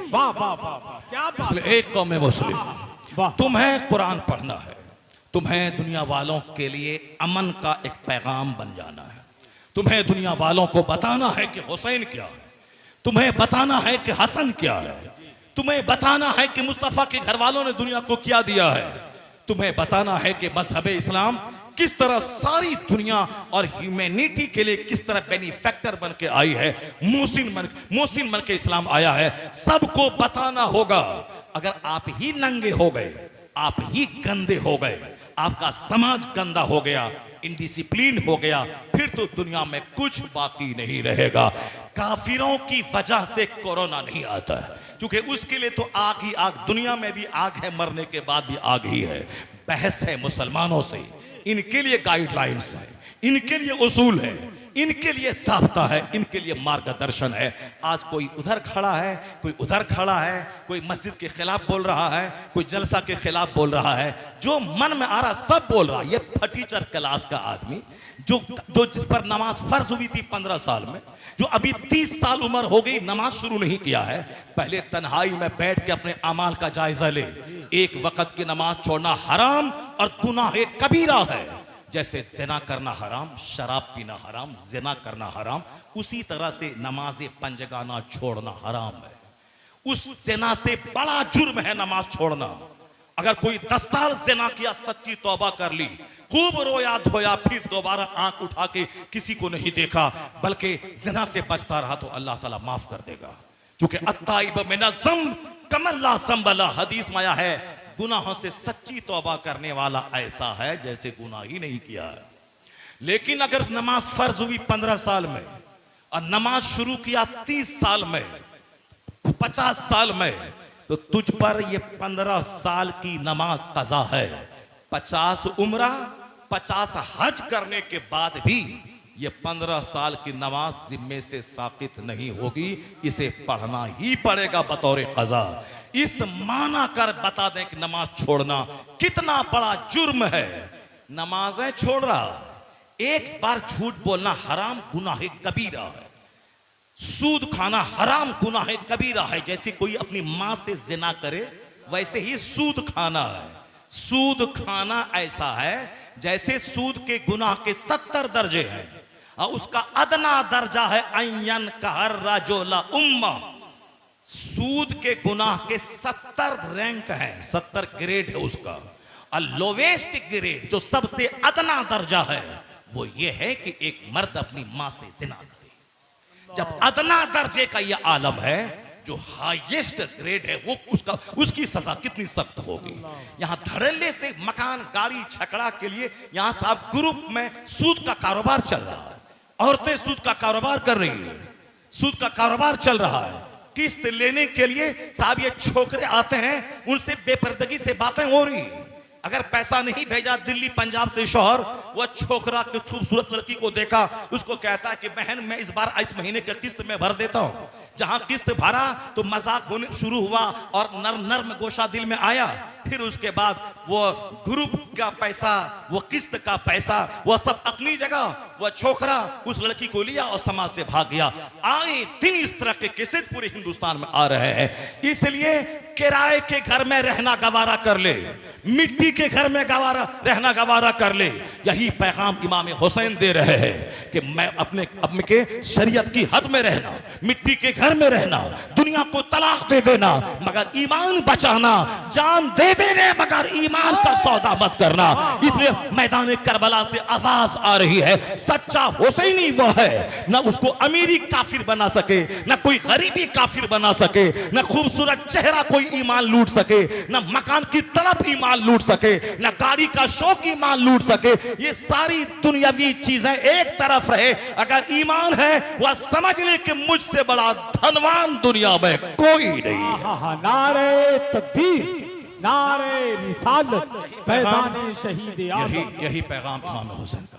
वाह वाह वाह वाह, क्या बात। इसलिए एक कौम मुस्लिम, तुम्हें कुरान पढ़ना है, तुम्हें दुनिया वालों के लिए अमन का एक पैगाम बन जाना है, तुम्हें दुनिया वालों को बताना है कि हुसैन क्या है, तुम्हें बताना है कि हसन क्या है, तुम्हें बताना है कि मुस्तफा के घर वालों ने दुनिया को क्या दिया है, तुम्हें बताना है कि मजहब इस्लाम किस तरह सारी दुनिया और ह्यूमैनिटी के लिए किस तरह बेनिफैक्टर बन के आई है, मोहसिन बन के इस्लाम आया है। सबको बताना होगा। अगर आप ही नंगे हो गए, आप ही गंदे हो गए, आपका समाज गंदा हो गया, इनडिसिप्लिन हो गया, फिर तो दुनिया में कुछ बाकी नहीं रहेगा। काफिरों की वजह से कोरोना नहीं आता है, क्योंकि उसके लिए तो आग ही आग, दुनिया में भी आग है, मरने के बाद भी आग ही है। बहस है मुसलमानों से, इनके लिए गाइडलाइंस है, इनके लिए उसूल है, इनके लिए साफ्ता है, इनके लिए मार्गदर्शन है। आज कोई उधर खड़ा है, कोई उधर खड़ा है, कोई मस्जिद के खिलाफ बोल रहा है, कोई जलसा के खिलाफ बोल रहा है, जो मन में आ रहा सब बोल रहा है। ये फटीचर क्लास का आदमी जो जिस पर नमाज फर्ज हुई थी 15 साल में, जो अभी 30 साल उम्र हो गई नमाज शुरू नहीं किया है, पहले तन्हाई में बैठ के अपने अमाल का जायजा ले। एक वक्त की नमाज छोड़ना हराम और गुनाह कबीरा है। जैसे जिना करना हराम, शराब पीना हराम, जिना करना हराम, उसी तरह से नमाज पंजगाना छोड़ना हराम है। उस जिना से बड़ा जुर्म है नमाज छोड़ना। अगर कोई 10 साल जिना किया, सच्ची तौबा कर ली, खूब रोया धोया, फिर दोबारा आंख उठा के किसी को नहीं देखा, बल्कि जिना से बचता रहा, तो अल्लाह ताला माफ कर देगा। क्योंकि अत्ताइब मिन ज़ंब कमल्ला संबला, हदीस में आया है, गुनाहों से सच्ची तौबा करने वाला ऐसा है जैसे गुनाह ही नहीं किया है। लेकिन अगर नमाज फर्ज हुई 15 साल में और नमाज शुरू किया 30 साल में, 50 साल में, तो तुझ पर ये 15 साल की नमाज कज़ा है। 50 उम्रा, 50 हज करने के बाद भी ये 15 साल की नमाज जिम्मे से साकित नहीं होगी, इसे पढ़ना ही पड़ेगा बतौर कज़ा। इस माना कर बता दें कि नमाज छोड़ना कितना बड़ा जुर्म है। नमाजें छोड़ रहा, एक बार झूठ बोलना हराम गुनाह कबीरा है, सूद खाना हराम गुनाह कबीरा है। जैसे कोई अपनी मां से जिना करे, वैसे ही सूद खाना है। सूद खाना ऐसा है जैसे सूद के गुनाह के 70 दर्जे हैं और उसका अदना दर्जा है अय्यन कहर राजोला उम्मा। सूद के गुनाह के 70 रैंक है, 70 ग्रेड है उसका। और लोवेस्ट ग्रेड जो सबसे अदना दर्जा है वो ये है कि एक मर्द अपनी मां से जिना करे। जब अदना दर्जे का ये आलम है, जो हाईएस्ट ग्रेड है, वो उसकी सजा कितनी सख्त होगी। यहां धड़ल्ले से मकान गाड़ी छकड़ा के लिए यहां साहब ग्रुप में सूद का कारोबार चल रहा है, औरतें सूद का कारोबार कर रही है, सूद का कारोबार चल रहा है। किस्त लेने के लिए साहब ये छोकरे आते हैं, उनसे बेपर्दगी से बातें हो रही। अगर पैसा नहीं भेजा दिल्ली पंजाब से शोहर, वह छोकरा की खूबसूरत लड़की को देखा, उसको कहता है कि बहन मैं इस बार इस महीने का किस्त में भर देता हूं। जहां किस्त भरा तो मजाक होने शुरू हुआ और नर्म गोशा दिल में आया। फिर उसके बाद वो ग्रुप का पैसा, वो किस्त का पैसा, वो सब अपनी जगह, वो छोकरा उस लड़की को लिया और समाज से भाग गया। आए दिन इस तरह के केसेस पूरे हिंदुस्तान में आ रहे हैं। इसलिए किराए के घर में रहना गवारा कर ले, मिट्टी के घर में रहना गवारा कर ले। यही पैगाम इमाम हुसैन दे रहे हैं कि मैं अपने के शरीयत की हद में रहना, मिट्टी के घर में रहना, दुनिया को तलाक दे देना मगर ईमान बचाना, जान दे देने मगर ईमान का सौदा मत करना। इसलिए मैदान करबला से आवाज आ रही है, सच्चा हुसैनी वो है, न उसको अमीरी काफिर बना सके, न कोई गरीबी काफिर बना सके, न खूबसूरत चेहरा कोई ईमान लूट सके, न मकान की तड़प ईमान लूट सके, न गाड़ी का शौक ईमान लूट सके। ये सारी दुनियावी चीजें एक तरफ रहे, अगर ईमान है वह समझ ले कि मुझसे बड़ा धनवान दुनिया में कोई नहीं है। नारे तकबीर, नारे रिसालत, पैगाम शहीद आज़म। यही पैगाम इमाम हुसैन का।